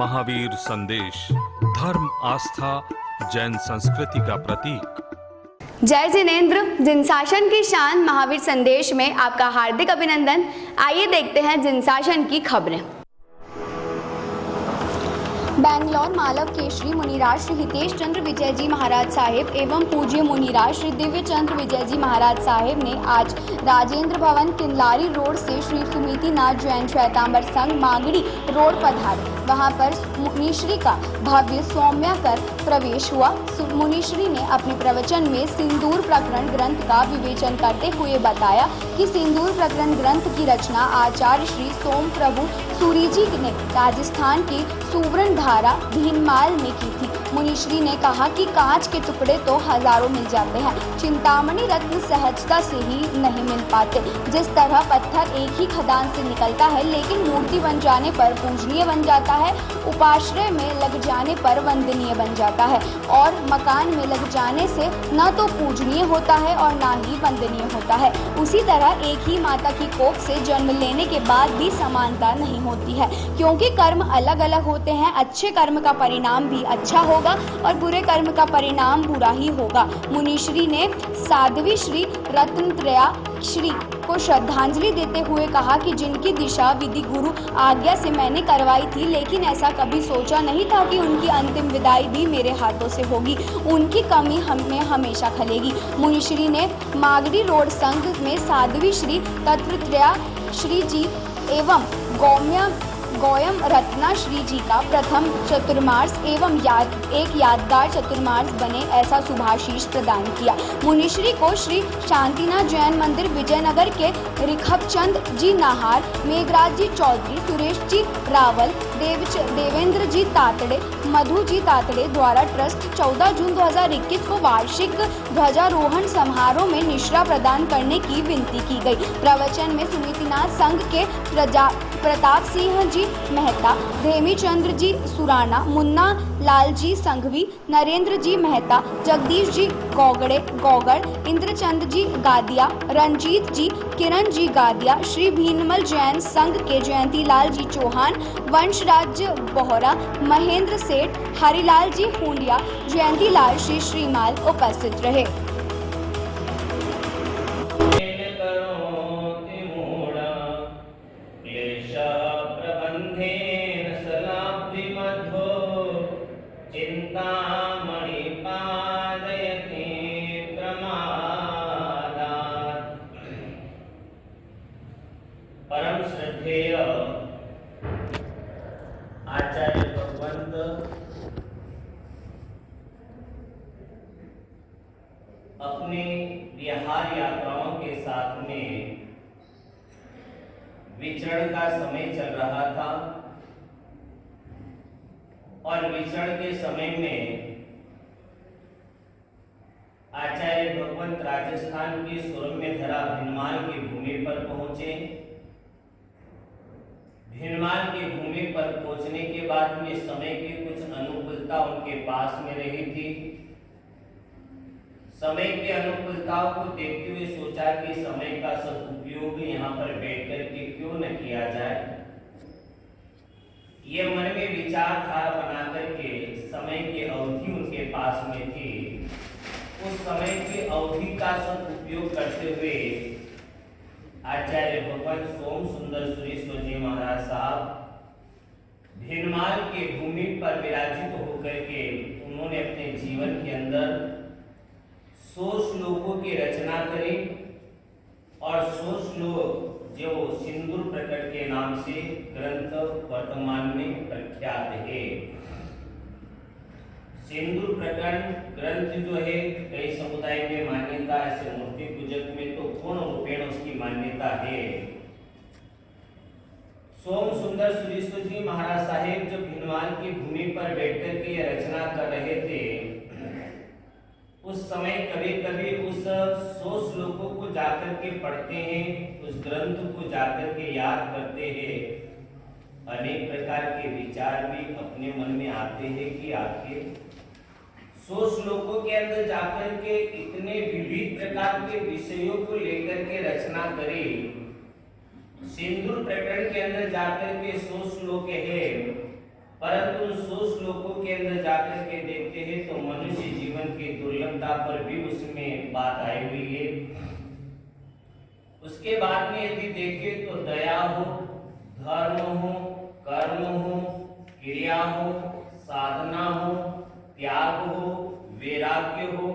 महावीर संदेश, धर्म, आस्था, जैन संस्कृति का प्रतीक। जय जिनेंद्र। जिनशासन की शान महावीर संदेश में आपका हार्दिक अभिनंदन। आइए देखते हैं जिनशासन की खबरें। बैंगलोर मालव के श्री मुनिराज श्री हितेश चंद्र विजय जी महाराज साहिब एवं पूज्य मुनिराज श्री दिव्य चंद्र विजय जी महाराज साहिब ने आज राजेंद्र भवन किंलारी रोड से श्री सुमितिनाथ जैन श्वेतांबर संघ मागड़ी रोड पधारे। वहां पर मुनिश्री का भव्य सौम्याकर प्रवेश हुआ। मुनिश्री ने अपने प्रवचन में सिंदूर प्रकरण ग्रंथ का विवेचन करते हुए बताया कि सिंदूर प्रकरण ग्रंथ की रचना आचार्य श्री सोम प्रभु सूरी जी ने राजस्थान की सुवर्ण धारा भीनमाल में की थी। मुनिश्री ने कहा कि कांच के टुकड़े तो हजारों मिल जाते हैं, चिंतामणि रत्न सहजता से ही नहीं मिल पाते। जिस तरह पत्थर एक ही खदान से निकलता है लेकिन मूर्ति बन जाने पर पूजनीय बन जाता है, उपाश्रय में लग जाने पर वंदनीय बन जाता है और मकान में लग जाने से न तो पूजनीय होता है और न ही वंदनीय होता है। उसी तरह एक ही माता की कोख से जन्म लेने के बाद भी समानता नहीं होती है, क्योंकि कर्म अलग अलग होते हैं। अच्छे कर्म का परिणाम भी अच्छा होगा और बुरे कर्म का परिणाम बुरा ही होगा। मुनिश्री ने साध्वी श्री रत्नत्रया श्री को श्रद्धांजलि देते हुए कहा कि जिनकी दिशा विधि गुरु आज्ञा से मैंने करवाई थी, लेकिन ऐसा कभी सोचा नहीं था कि उनकी अंतिम विदाई भी मेरे हाथों से होगी। उनकी कमी हमें हमेशा खलेगी। मुनिश्री ने मागड़ी रोड संघ में साध्वी श्री तत्वत्रया श्री जी एवं गौयम रत्ना श्री जी का प्रथम चतुर्मास एवं एक यादगार चतुर्मास बने ऐसा शुभाशीष प्रदान किया। मुनिश्री को श्री शांतिनाथ जैन मंदिर विजयनगर के रिखबचंद जी नाहार, मेघराज जी चौधरी, सुरेश जी रावल, देवेंद्र जी तातड़े, मधु जी तातड़े द्वारा ट्रस्ट 14 जून 2021 को वार्षिक ध्वजारोहण समारोह में निश्रा प्रदान करने की विनती की गई। प्रवचन में सुमितिनाथ संघ के प्रताप सिंह जी मेहता, धेमीचंद्र जी सुराना, मुन्ना लाल जी संघवी, नरेंद्र जी मेहता, जगदीश जी गौगड़, इंद्रचंद जी गादिया, रंजीत जी, किरण जी गादिया, श्री भीनमल जैन संघ के जयंतीलाल जी चौहान, वंशराज बोहरा, महेंद्र सेठ, हरिलाल जी हुलिया, जयंतीलाल श्री श्रीमाल उपस्थित रहे। परम श्रद्धेय आचार्य भगवंत अपने विहार यात्राओं के साथ में विचरण का समय चल रहा था और विचरण के समय में आचार्य भगवंत राजस्थान की सुरम्य धरा भीनमाल की भूमि पर पहुंचे। भीनमाल की भूमि पर पहुंचने के बाद में समय की कुछ अनुकूलता उनके पास में रही थी। समय की अनुकूलताओं को देखते हुए सोचा कि समय का सदुपयोग यहाँ पर बैठ कर के क्यों न किया जाए। ये मन में विचारधारा बना करके समय की अवधि उनके पास में थी। उस समय की अवधि का सदुपयोग करते हुए आचार्य भगवान सोम सुंदर सुरेश्वर जी महाराज साहब भीनमाल के भूमि पर विराजित होकर के उन्होंने अपने जीवन के अंदर 100 श्लोकों की रचना करी और 100 श्लोक जो सिंदूर प्रकट के नाम से ग्रंथ वर्तमान में प्रख्यात है। सिंदूर प्रकरण ग्रंथ जो है कई समुदाय में मान्यता है, मूर्ति पूजक में तो पूर्ण रूपेण उसकी मान्यता है। सोम सुंदर सुरेश्वर जी महाराज साहेब जब भीनमाल की भूमि पर बैठकर के रचना कर रहे थे, उस समय कभी कभी उस 100 श्लोकों को जाकर के पढ़ते हैं, उस ग्रंथ को जाकर के याद करते हैं। अनेक प्रकार के विचार भी अपने मन में आते हैं कि आखिर 100 श्लोकों के अंदर जाकर के इतने विविध प्रकार के विषयों को लेकर के रचना करी। सिंदूर प्रकरण के अंदर जाकर के 100 श्लोक है परंतु उन 100 श्लोकों के अंदर जाकर के देखते हैं तो मनुष्य जीवन की दुर्लभता पर भी उसमें बात आई हुई है। उसके बाद में यदि देखें तो दया हो, धर्म हो, कर्म हो, क्रिया हो, साधना हो, त्याग हो, वैराग्य हो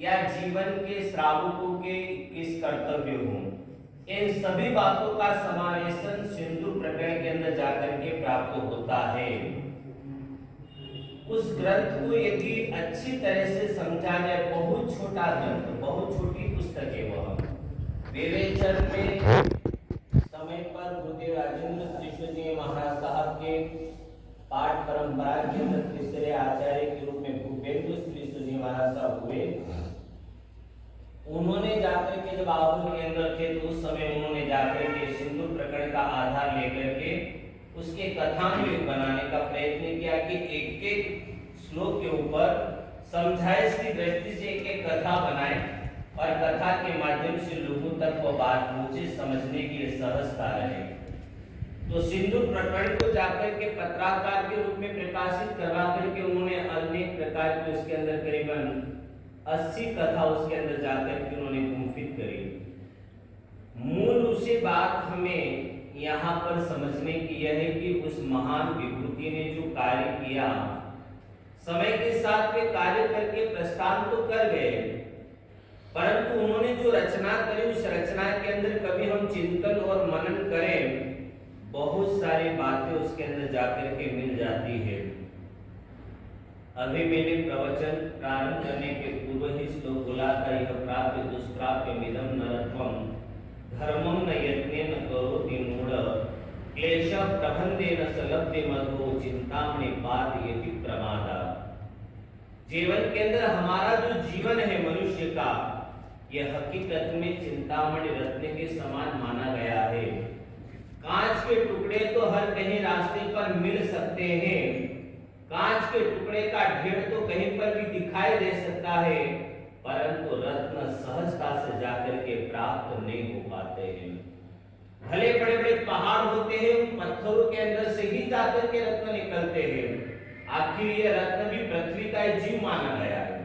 या जीवन के श्रावकों के 21 कर्तव्य हो, इन सभी बातों का समावेशन सिंधु प्रकरण के अंदर जाकर के प्राप्त होता है। उस ग्रंथ को यदि अच्छी तरह से समझा जाए, बहुत छोटा ग्रंथ, बहुत छोटी पुस्तक है वह। विवेचन में समय पर गुरुदेव राजेंद्र श्रीश्वर जी महाराज साहब के पाठ परंपरा के अंदर तीसरे आचार्य के रूप में भूपेंद्र श्रीश्वर जी महाराज साहब हुए। उन्होंने जाकर के जब आहुल के अंदर थे तो उस समय उन्होंने जाकर के सिंधु प्रकरण का आधार लेकर के उसके कथामृत बनाने का प्रयत्न किया कि एक एक श्लोक के ऊपर समझाइश की दृष्टि से एक एक कथा बनाए और कथा के माध्यम से लोगों तक वो बात पहुंचे, समझने के लिए सहजता रहे। तो सिंधु प्रकरण को जाकर के पत्राकार के रूप में प्रकाशित करवा करके उन्होंने अनेक प्रकार के उसके अंदर करीबन 80 कथा उसके अंदर जाकर के उन्होंने गुंफित करी। मूल रूप से बात हमें यहाँ पर समझने की यह है कि उस महान विभूति ने जो कार्य किया, समय के साथ वे कार्य करके प्रस्थान तो कर गए, परंतु उन्होंने जो रचना करी उस रचना के अंदर कभी हम चिंतन और मनन करें, बहुत सारी बातें उसके अंदर जाकर के मिल जाती है। अभी मैंने प्रवचन प्रारंभ करने के पूर्व ही श्लोक बोला था, यह प्राप्य दुष्प्राप्य मिदं नरत्वम् धर्मं न यत्नेन करोति मूढ़ क्लेश प्रबंधेन सलब्धे मधो चिंतामणि पातयति प्रमादा। जीवन के अंदर हमारा जो जीवन है मनुष्य का, यह हकीकत में चिंतामणि रत्न के समान माना गया है। कांच के टुकड़े तो हर कहीं रास्ते पर मिल सकते हैं, कांच के टुकड़े का ढेर तो कहीं पर भी दिखाई दे सकता है, परंतु रत्न सहजता से जाकर के प्राप्त नहीं हो पाते हैं। भले बड़े बड़े पहाड़ होते हैं, उन पत्थरों के अंदर से ही जाकर के रत्न निकलते हैं। आखिर ये रत्न भी पृथ्वी का एक जीव माना गया है।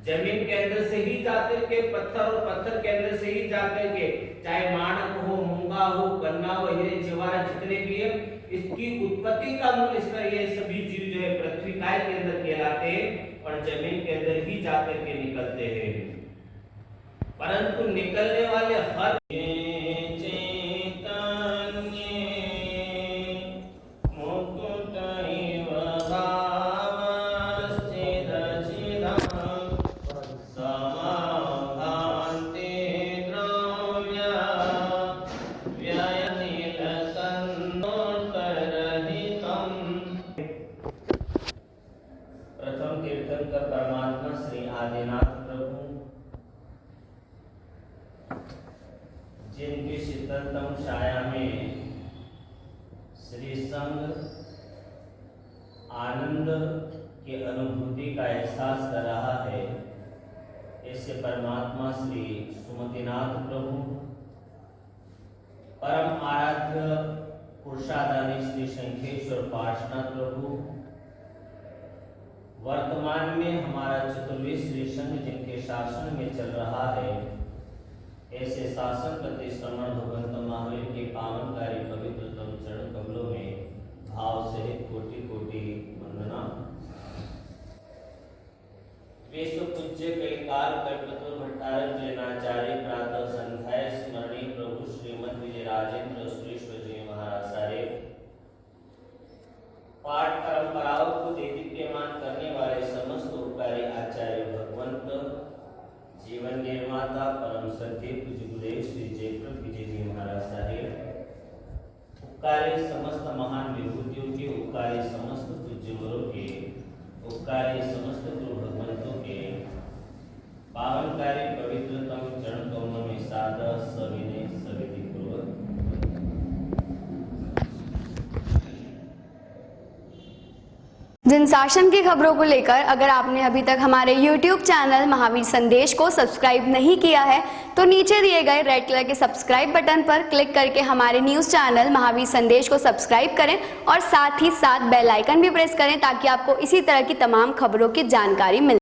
जमीन के अंदर से ही जाकर के पत्थर और पत्थर के अंदर से ही जाकर के, चाहे मानव हो, मूंगा हो, गन्ना हो, हीरे जवाहरात जितने भी है, इसकी उत्पत्ति का मूल इसका ये सभी जीव जो है पृथ्वी काय के अंदर कहलाते हैं और जमीन के अंदर ही जाकर के निकलते हैं। परंतु निकलने वाले हर प्रथम तीर्थंकर परमात्मा श्री आदिनाथ प्रभु, जिनकी शीतलतम छाया में श्री संग आनंद की अनुभूति का एहसास कर रहा है, ऐसे परमात्मा श्री सुमतिनाथ प्रभु, परम आराध्य पुरुषादानी श्री शंखेश्वर पार्श्वनाथ प्रभु, वर्तमान में हमारा चतुर्वेद श्री संघ जिनके शासन में चल रहा है, ऐसे शासन प्रति श्रवण भगवंत महावीर के पावनकारी पवित्रतम चरण कमलों में भाव सहित कोटि कोटि वंदना। विश्व पूज्य कलिकाल कल्पतरु भट्टारक जैनाचार्य प्रातः संध्याय स्मरणीय प्रभु श्रीमद विजय राजेंद्र श्रीश्वर जी महाराज साहेब, पाठ परंपराओं को देदीप्यमान करने वाले समस्त उपकारी आचार्य भगवंत, जीवन निर्माता परम सत्य पूज्य गुरुदेव श्री जयप्रभ विजय जी महाराज साहेब, उपकारी समस्त महान विभूतियों के, उपकारी समस्त पूज्य गुरु के, उपकारी समस्त गुरु भगवंतों के पावनकारी पवित्रतम चरण कमलों में सादर सविनय सविधि पूर्वक जन शासन की खबरों को लेकर अगर आपने अभी तक हमारे YouTube चैनल महावीर संदेश को सब्सक्राइब नहीं किया है तो नीचे दिए गए रेड कलर के सब्सक्राइब बटन पर क्लिक करके हमारे न्यूज़ चैनल महावीर संदेश को सब्सक्राइब करें और साथ ही साथ बेल आइकन भी प्रेस करें ताकि आपको इसी तरह की तमाम खबरों की जानकारी मिल